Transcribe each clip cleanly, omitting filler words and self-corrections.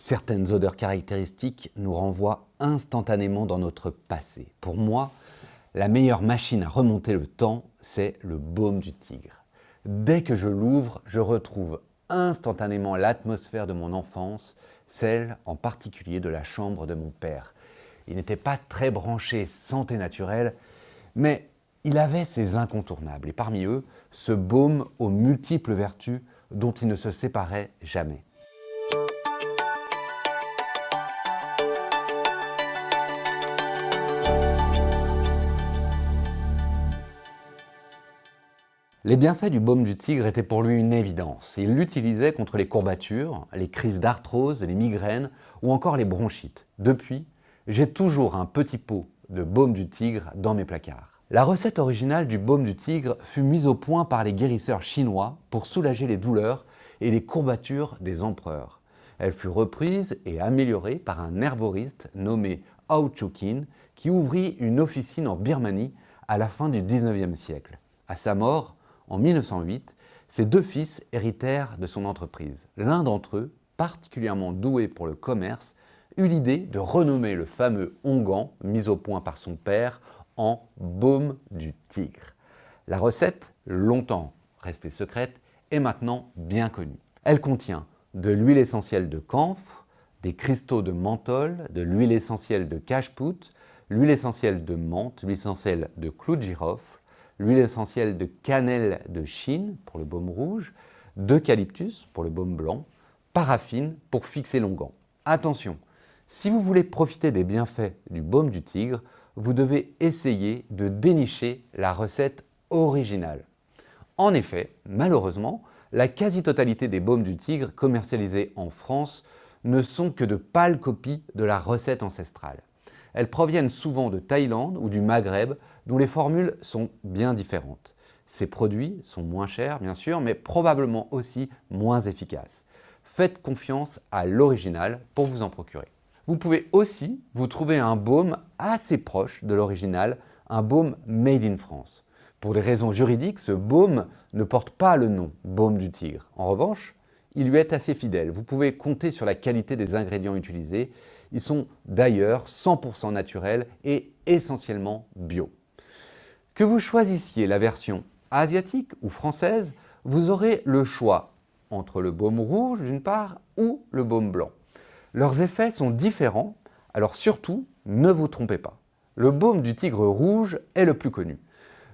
Certaines odeurs caractéristiques nous renvoient instantanément dans notre passé. Pour moi, la meilleure machine à remonter le temps, c'est le baume du tigre. Dès que je l'ouvre, je retrouve instantanément l'atmosphère de mon enfance, celle en particulier de la chambre de mon père. Il n'était pas très branché santé naturelle, mais il avait ses incontournables, et parmi eux, ce baume aux multiples vertus dont il ne se séparait jamais. Les bienfaits du baume du tigre étaient pour lui une évidence. Il l'utilisait contre les courbatures, les crises d'arthrose, les migraines ou encore les bronchites. Depuis, j'ai toujours un petit pot de baume du tigre dans mes placards. La recette originale du baume du tigre fut mise au point par les guérisseurs chinois pour soulager les douleurs et les courbatures des empereurs. Elle fut reprise et améliorée par un herboriste nommé Hao Chuqin qui ouvrit une officine en Birmanie à la fin du 19e siècle. À sa mort, en 1908, ses deux fils héritèrent de son entreprise. L'un d'entre eux, particulièrement doué pour le commerce, eut l'idée de renommer le fameux onguent mis au point par son père en baume du tigre. La recette, longtemps restée secrète, est maintenant bien connue. Elle contient de l'huile essentielle de camphre, des cristaux de menthol, de l'huile essentielle de cajeput, l'huile essentielle de menthe, l'huile essentielle de clou de girofle, l'huile essentielle de cannelle de Chine pour le baume rouge, d'eucalyptus pour le baume blanc, paraffine pour fixer l'onguent. Attention, si vous voulez profiter des bienfaits du baume du tigre, vous devez essayer de dénicher la recette originale. En effet, malheureusement, la quasi-totalité des baumes du tigre commercialisés en France ne sont que de pâles copies de la recette ancestrale. Elles proviennent souvent de Thaïlande ou du Maghreb, dont les formules sont bien différentes. Ces produits sont moins chers, bien sûr, mais probablement aussi moins efficaces. Faites confiance à l'original pour vous en procurer. Vous pouvez aussi vous trouver un baume assez proche de l'original, un baume made in France. Pour des raisons juridiques, ce baume ne porte pas le nom baume du tigre. En revanche, il lui est assez fidèle. Vous pouvez compter sur la qualité des ingrédients utilisés. Ils sont d'ailleurs 100% naturels et essentiellement bio. Que vous choisissiez la version asiatique ou française, vous aurez le choix entre le baume rouge d'une part ou le baume blanc. Leurs effets sont différents, alors surtout, ne vous trompez pas. Le baume du tigre rouge est le plus connu.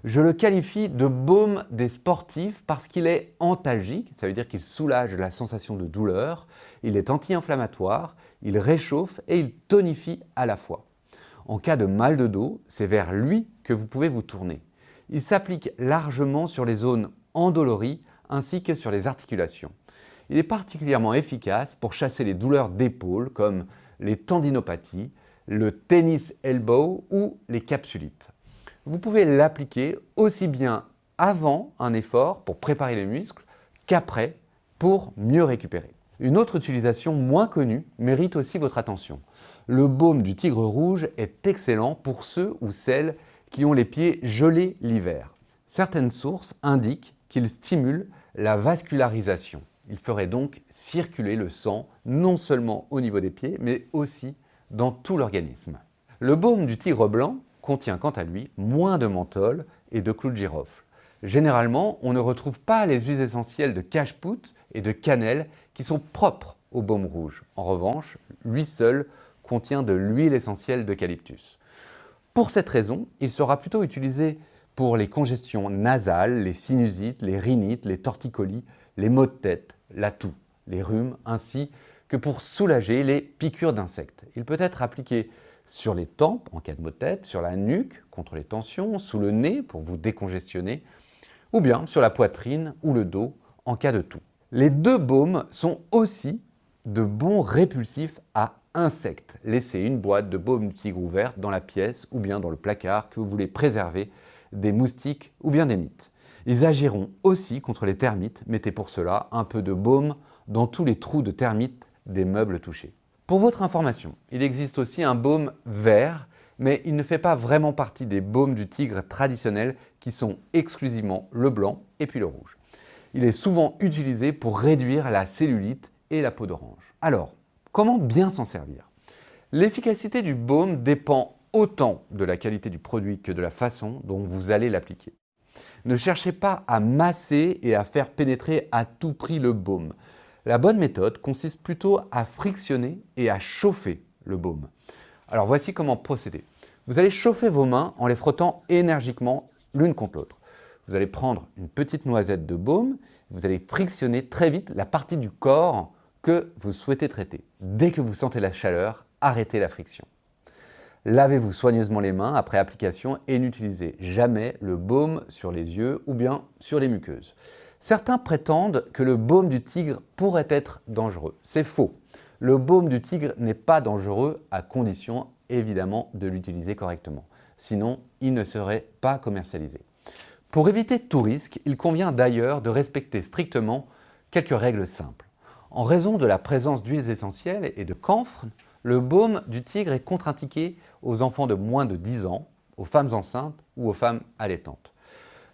Je le qualifie de baume des sportifs parce qu'il est antalgique, ça veut dire qu'il soulage la sensation de douleur, il est anti-inflammatoire, il réchauffe et il tonifie à la fois. En cas de mal de dos, c'est vers lui que vous pouvez vous tourner. Il s'applique largement sur les zones endolories ainsi que sur les articulations. Il est particulièrement efficace pour chasser les douleurs d'épaule comme les tendinopathies, le tennis elbow ou les capsulites. Vous pouvez l'appliquer aussi bien avant un effort pour préparer les muscles qu'après pour mieux récupérer. Une autre utilisation moins connue mérite aussi votre attention. Le baume du tigre rouge est excellent pour ceux ou celles qui ont les pieds gelés l'hiver. Certaines sources indiquent qu'il stimule la vascularisation. Il ferait donc circuler le sang non seulement au niveau des pieds mais aussi dans tout l'organisme. Le baume du tigre blanc contient quant à lui moins de menthol et de clou de girofle. Généralement, on ne retrouve pas les huiles essentielles de cajeput et de cannelle qui sont propres au baume rouge. En revanche, lui seul contient de l'huile essentielle d'eucalyptus. Pour cette raison, il sera plutôt utilisé pour les congestions nasales, les sinusites, les rhinites, les torticolis, les maux de tête, la toux, les rhumes, ainsi que pour soulager les piqûres d'insectes. Il peut être appliqué sur les tempes en cas de maux de tête, sur la nuque contre les tensions, sous le nez pour vous décongestionner, ou bien sur la poitrine ou le dos en cas de toux. Les deux baumes sont aussi de bons répulsifs à insectes. Laissez une boîte de baume du tigre ouverte dans la pièce ou bien dans le placard que vous voulez préserver des moustiques ou bien des mites. Ils agiront aussi contre les termites. Mettez pour cela un peu de baume dans tous les trous de termites des meubles touchés. Pour votre information, il existe aussi un baume vert, mais il ne fait pas vraiment partie des baumes du tigre traditionnels qui sont exclusivement le blanc et puis le rouge. Il est souvent utilisé pour réduire la cellulite et la peau d'orange. Alors, comment bien s'en servir? L'efficacité du baume dépend autant de la qualité du produit que de la façon dont vous allez l'appliquer. Ne cherchez pas à masser et à faire pénétrer à tout prix le baume. La bonne méthode consiste plutôt à frictionner et à chauffer le baume. Alors voici comment procéder. Vous allez chauffer vos mains en les frottant énergiquement l'une contre l'autre. Vous allez prendre une petite noisette de baume, vous allez frictionner très vite la partie du corps que vous souhaitez traiter. Dès que vous sentez la chaleur, arrêtez la friction. Lavez-vous soigneusement les mains après application et n'utilisez jamais le baume sur les yeux ou bien sur les muqueuses. Certains prétendent que le baume du tigre pourrait être dangereux. C'est faux. Le baume du tigre n'est pas dangereux à condition évidemment de l'utiliser correctement. Sinon, il ne serait pas commercialisé. Pour éviter tout risque, il convient d'ailleurs de respecter strictement quelques règles simples. En raison de la présence d'huiles essentielles et de camphre, le baume du tigre est contre-indiqué aux enfants de moins de 10 ans, aux femmes enceintes ou aux femmes allaitantes.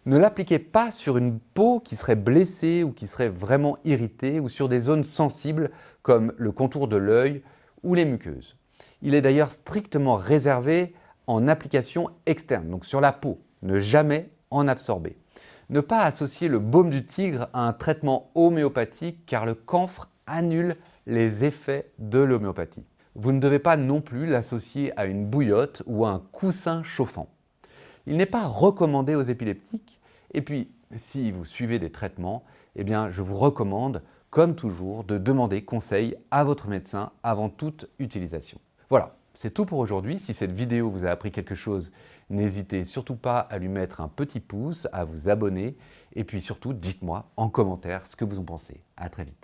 Ne l'appliquez pas sur une peau qui serait blessée ou qui serait vraiment irritée ou sur des zones sensibles comme le contour de l'œil ou les muqueuses. Il est d'ailleurs strictement réservé en application externe, donc sur la peau. Ne jamais en absorber. Ne pas associer le baume du tigre à un traitement homéopathique car le camphre annule les effets de l'homéopathie. Vous ne devez pas non plus l'associer à une bouillotte ou à un coussin chauffant. Il n'est pas recommandé aux épileptiques et puis si vous suivez des traitements, eh bien, je vous recommande comme toujours de demander conseil à votre médecin avant toute utilisation. Voilà, c'est tout pour aujourd'hui. Si cette vidéo vous a appris quelque chose, n'hésitez surtout pas à lui mettre un petit pouce, à vous abonner et puis surtout dites-moi en commentaire ce que vous en pensez. À très vite.